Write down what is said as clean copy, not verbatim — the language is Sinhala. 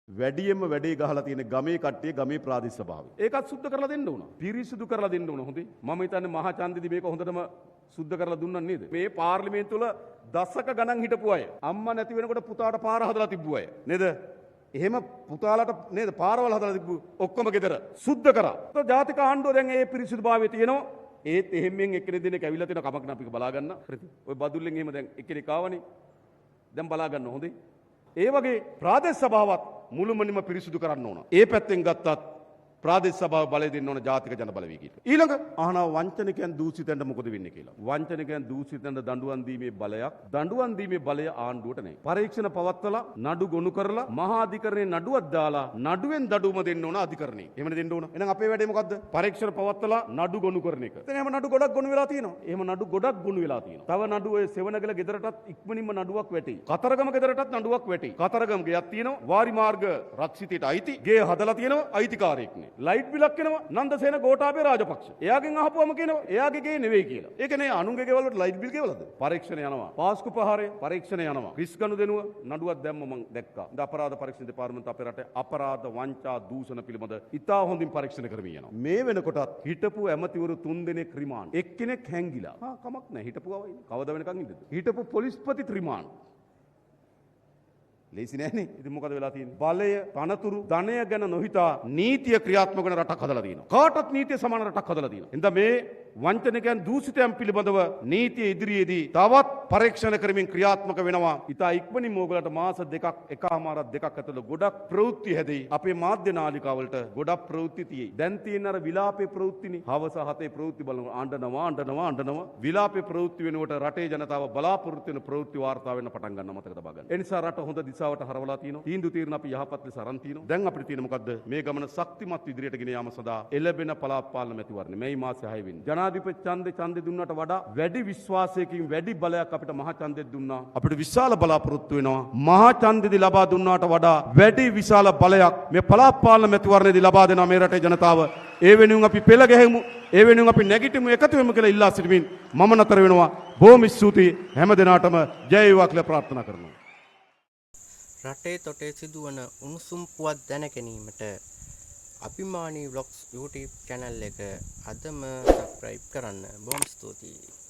වැඩියෙන්ම වැඩේ ගහලා තියෙන ගමේ කට්ටිය ගමේ ප්‍රාදේශ සභාවේ. ඒකත් සුද්ධ කරලා දෙන්න ඕන. පිරිසිදු කරලා දෙන්න ඕන හොඳේ. මම හිතන්නේ මහා ඡන්දෙදි මේක හොඳටම සුද්ධ කරලා දුන්නා නේද? මේ පාර්ලිමේන්තුව වල දශක ගණන් හිටපු අය. අම්මා නැති වෙනකොට පුතාට පාර හදලා තිබ්බු අය. නේද? එහෙම පුතාලට නේද පාරවල් හදලා තිබ්බු ඔක්කොම ගෙදර සුද්ධ කරා. તો ජාතික ආණ්ඩුව දැන් ඒ පිරිසිදුභාවයේ තියෙනවා. ඒත් එහෙම්ෙන් එක්කෙනෙක් දෙනෙක් ඇවිල්ලා තියෙන කමක් නෑ අපි බලා ගන්න. ඔය බදුල්ලෙන් එහෙම දැන් එක්කෙනෙක් ආවනේ. දැන් බලා ගන්න හොඳේ. ඒ වගේ ප්‍රාදේශ සභාවත් මුළුමනින්ම පිරිසිදු කරන්න ඕන. ඒ පැත්තෙන් ගත්තත් ප්‍රාදේශ සභාව බලය දෙන්න ඕන ජාතික ජන බලවේගයට. ඊළඟ අහනවා වංචනිකයන් දූෂිතෙන්ට මොකද වෙන්නේ කියලා. වංචනිකයන් දූෂිතෙන්ට දඬුවම් දීමේ බලයක් දඬුවම් දීමේ බලය ආණ්ඩුවට නැහැ. පරීක්ෂණ පවත්වලා නඩු ගොනු කරලා මහා අධිකරණයේ නඩුවක් දාලා නඩුවෙන් දඬුවම දෙන්න ඕන අධිකරණේ. එහෙමද දෙන්න ඕන. එහෙනම් අපේ වැඩේ මොකද්ද? පරීක්ෂණ පවත්වලා නඩු ගොනු කරන එක. දැන් එහෙම නඩු ගොඩක් ගොනු වෙලා තියෙනවා. එහෙම නඩු ගොඩක් ගොනු වෙලා තියෙනවා. තව නඩු ඔය සෙවණගල ගෙදරටත් ඉක්මනින්ම නඩුවක් වැටෙයි. කතරගම ගෙදරටත් නඩුවක් වැටෙයි. කතරගම ගෙයක් තියෙනවා. වාරි මාර්ග රක්ෂිතයට අයිති. ගේ හදලා තියෙනවා අයිතිකාරයෙක් නේ. ලයිට් බිලක් එනවා නන්දසේන ගෝඨාභය රාජපක්ෂ. එයාගෙන් අහපුවම කියනවා එයාගේ ගේ නෙවෙයි කියලා. ඒ කියන්නේ අනුන්ගේ ගෙවල් වලට ලයිට් බිල් ගෙවලද? පරීක්ෂණ යනවා. පාස්කු පහරේ පරීක්ෂණ යනවා. රිස් ගනුදෙනුව නඩුවක් දැම්ම මම දැක්කා. ද අපරාධ පරීක්ෂණ දෙපාර්තමේන්තුව අපේ රටේ අපරාධ වංචා දූෂණ පිළිබඳ ඉතා හොඳින් පරීක්ෂණ කරමින් යනවා. මේ වෙනකොටත් හිටපු ඇමතිවරු 3 දෙනෙක් රිමාන්ඩ්. එක්කෙනෙක් හැංගිලා. කමක් නැහැ හිටපු ගවයි. කවදා වෙනකන් ඉන්නද? හිටපු පොලිස්පති රිමාන්ඩ්. ලේසි නෑනේ. ඉතින් මොකද වෙලා තියෙන්නේ? බලය, තනතුරු, ධනය ගැන නොහිතා නීතිය ක්‍රියාත්මක කරන රටක් හදලා තියෙනවා. කාටත් නීතිය සමාන රටක් හදලා තියෙනවා. එඳ මේ වංචනිකයන් දූෂිතයන් පිළිබඳව නීතිය ඉදිරියේදී තවත් පරීක්ෂණ කරමින් ක්‍රියාත්මක වෙනවා. ඉතා ඉක්මනින් ඕගලට මාස දෙකක් එකමාරක් දෙකක් ඇතුළත ගොඩක් ප්‍රවෘත්ති හැදෙයි. අපේ මාධ්‍ය නාලිකාවලට ගොඩක් ප්‍රවෘත්ති තියෙයි. දැන් තියෙන අර විලාපේ ප්‍රවෘත්තිනේ. හවස 7 ප්‍රවෘත්ති බලනවා අඬනවා. විලාපේ ප්‍රවෘත්ති වෙනකොට රටේ ජනතාව බලාපොරොත්තු වෙන ප්‍රවෘත්ති වාර්තා වෙන්න පටන් ගන්නවා මතක තබා ගන්න. ඒ නිසා රට හොඳ දිශාවට හරවලා තියෙනවා. තීන්දුව తీරන අපි යහපත් ලෙස අරන් තියෙනවා. දැන් අපිට තියෙන මොකද්ද? මේ ගමන ශක්තිමත් ඉදිරියට ගෙන යාම සඳහා එළබෙන පළාත් පාලන මැතිවරණය මේ මාසේ 6 වෙනිදා. ජනාධිපති ඡන්දේ දුන්නාට වඩා වැඩි විශ්වාසයකින් වැඩි බලයක් අපිට මහා ඡන්දෙත් දුන්නා. අපිට විශාල බලාපොරොත්තු වෙනවා. මහා ඡන්දෙදි ලබා දුන්නාට වඩා වැඩි විශාල බලයක් මේ පළාත් පාලන මැතිවරණයේදී ලබා දෙනවා මේ රටේ ජනතාව. ඒ වෙනුවෙන් අපි පෙළ ගැහෙමු. ඒ වෙනුවෙන් අපි නැගිටිමු එකතු වෙමු කියලා ඉල්ලා සිටිමින් මම නතර වෙනවා. බොහොම ස්තුතියි හැම දිනාටම ජය වේවා කියලා ප්‍රාර්ථනා කරනවා. රටේ තොටේ සිදුවන උණුසුම් පුවත් දැන ගැනීමට අභිමානී ව්ලොග්ස් YouTube channel එක අදම subscribe කරන්න. බොහොම ස්තුතියි.